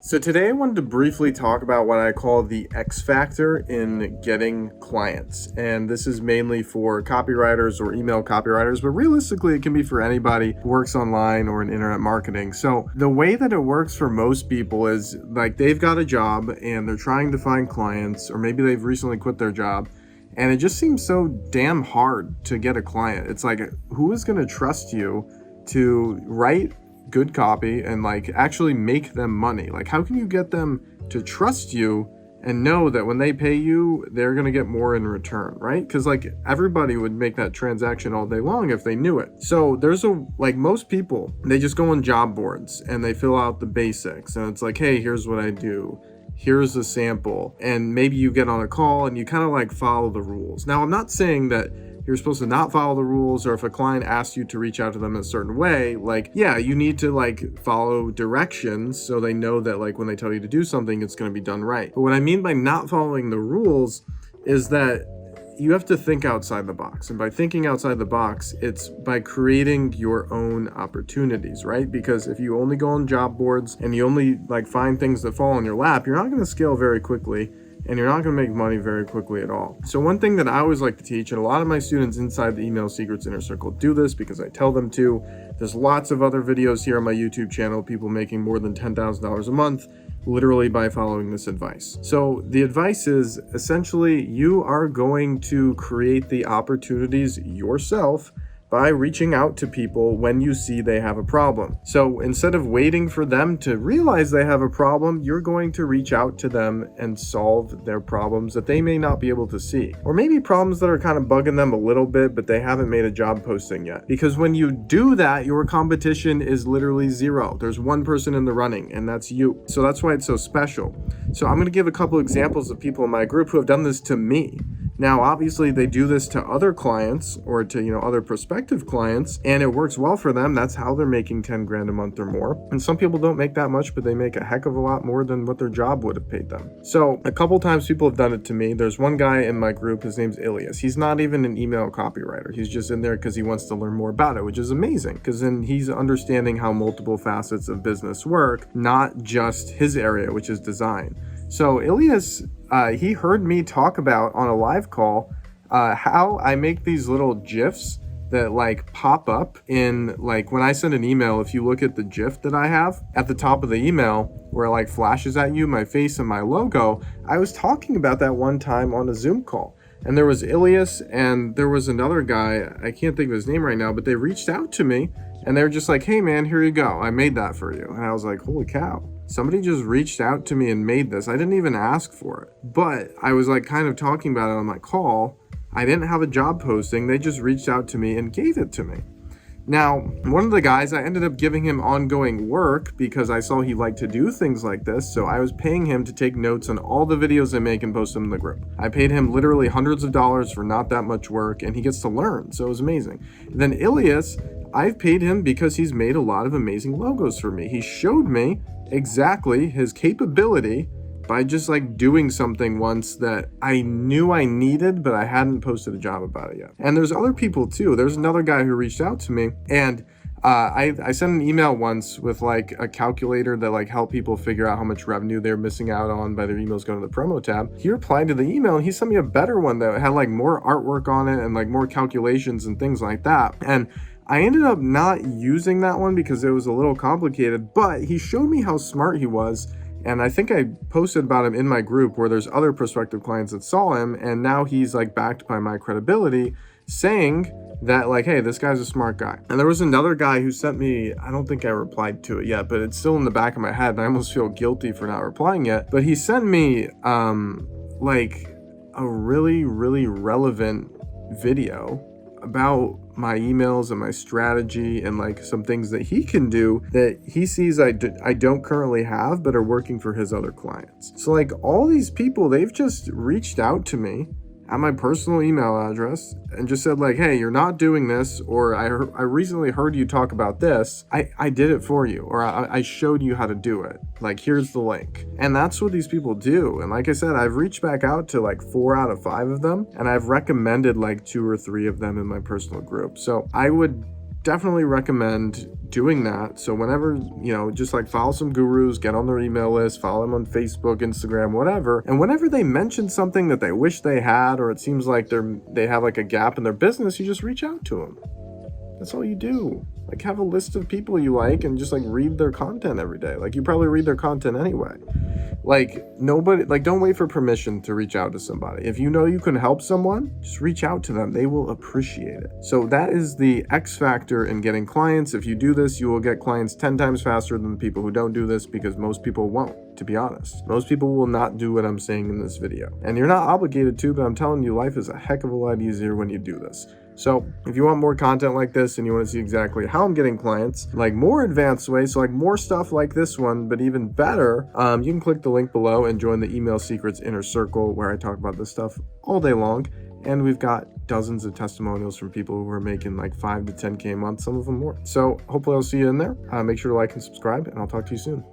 So today I wanted to briefly talk about what I call the X factor in getting clients. And this is mainly for copywriters or email copywriters, but realistically it can be for anybody who works online or in internet marketing. So the way that it works for most people is like they've got a job and they're trying to find clients, or maybe they've recently quit their job. And it just seems so damn hard to get a client. It's like, who is going to trust you to write good copy and like actually make them money? Like, how can you get them to trust you and know that when they pay you, they're going to get more in return, right? Because like everybody would make that transaction all day long if they knew it. So there's most people, they just go on job boards and they fill out the basics and it's like, hey, here's what I do. Here's a sample. And maybe you get on a call and you kind of like follow the rules. Now, I'm not saying that you're supposed to not follow the rules, or if a client asks you to reach out to them in a certain way, like, yeah, you need to like follow directions so they know that like when they tell you to do something, it's going to be done right. But what I mean by not following the rules is that you have to think outside the box. And by thinking outside the box, it's by creating your own opportunities, right? Because if you only go on job boards and you only like find things that fall in your lap, you're not going to scale very quickly and you're not going to make money very quickly at all. So one thing that I always like to teach, and a lot of my students inside the Email Secrets Inner Circle do this because I tell them to. There's lots of other videos here on my YouTube channel, people making more than $10,000 a month literally by following this advice. So the advice is essentially you are going to create the opportunities yourself by reaching out to people when you see they have a problem. So instead of waiting for them to realize they have a problem, you're going to reach out to them and solve their problems that they may not be able to see. Or maybe problems that are kind of bugging them a little bit, but they haven't made a job posting yet. Because when you do that, your competition is literally zero. There's one person in the running, and that's you. So that's why it's so special. So I'm gonna give a couple examples of people in my group who have done this to me. Now, obviously, they do this to other clients or to, other prospective clients, and it works well for them. That's how they're making 10 grand a month or more. And some people don't make that much, but they make a heck of a lot more than what their job would have paid them. So a couple times people have done it to me. There's one guy in my group, his name's Ilias. He's not even an email copywriter. He's just in there because he wants to learn more about it, which is amazing because then he's understanding how multiple facets of business work, not just his area, which is design. So Ilias, he heard me talk about on a live call how I make these little GIFs that like pop up in like when I send an email. If you look at the GIF that I have at the top of the email where it like flashes at you my face and my logo, I was talking about that one time on a Zoom call. And there was Ilias and there was another guy, I can't think of his name right now, but they reached out to me and they were just like, hey man, here you go. I made that for you. And I was like, holy cow. Somebody just reached out to me and made this. I didn't even ask for it, but I was like kind of talking about it on my call. I didn't have a job posting. They just reached out to me and gave it to me. Now, one of the guys, I ended up giving him ongoing work because I saw he liked to do things like this. So I was paying him to take notes on all the videos I make and post them in the group. I paid him literally hundreds of dollars for not that much work, and he gets to learn. So it was amazing. And then Ilias, I've paid him because he's made a lot of amazing logos for me. He showed me exactly his capability by just like doing something once that I knew I needed, but I hadn't posted a job about it yet. And there's other people too. There's another guy who reached out to me, and I sent an email once with like a calculator that like helped people figure out how much revenue they're missing out on by their emails going to the promo tab. He replied to the email and he sent me a better one that had like more artwork on it and like more calculations and things like that. And I ended up not using that one because it was a little complicated, but he showed me how smart he was. And I think I posted about him in my group where there's other prospective clients that saw him, and now he's like backed by my credibility saying that like, hey, this guy's a smart guy. And there was another guy who sent me, I don't think I replied to it yet, but it's still in the back of my head and I almost feel guilty for not replying yet. But he sent me like a really, really relevant video about my emails and my strategy and like some things that he can do that he sees I don't currently have but are working for his other clients. So like all these people, they've just reached out to me at my personal email address and just said like, hey, you're not doing this, or I recently heard you talk about this. I did it for you, or I showed you how to do it. Like, here's the link. And that's what these people do. And like I said, I've reached back out to like 4 out of 5 of them, and I've recommended like 2 or 3 of them in my personal group. So I would definitely recommend doing that. So whenever, just like follow some gurus, get on their email list, follow them on Facebook, Instagram, whatever. And whenever they mention something that they wish they had, or it seems like they have like a gap in their business, you just reach out to them. That's all you do. Like, have a list of people you like and just like read their content every day. Like, you probably read their content anyway. Like, don't wait for permission to reach out to somebody. If you know you can help someone, just reach out to them. They will appreciate it. So that is the X factor in getting clients. If you do this, you will get clients 10 times faster than the people who don't do this, because most people won't, to be honest. Most people will not do what I'm saying in this video. And you're not obligated to, but I'm telling you, life is a heck of a lot easier when you do this. So if you want more content like this and you want to see exactly how I'm getting clients, like more advanced ways, so like more stuff like this one, but even better, you can click the link below and join the Email Secrets Inner Circle, where I talk about this stuff all day long. And we've got dozens of testimonials from people who are making like 5 to 10K a month, some of them more. So hopefully I'll see you in there. Make sure to like and subscribe, and I'll talk to you soon.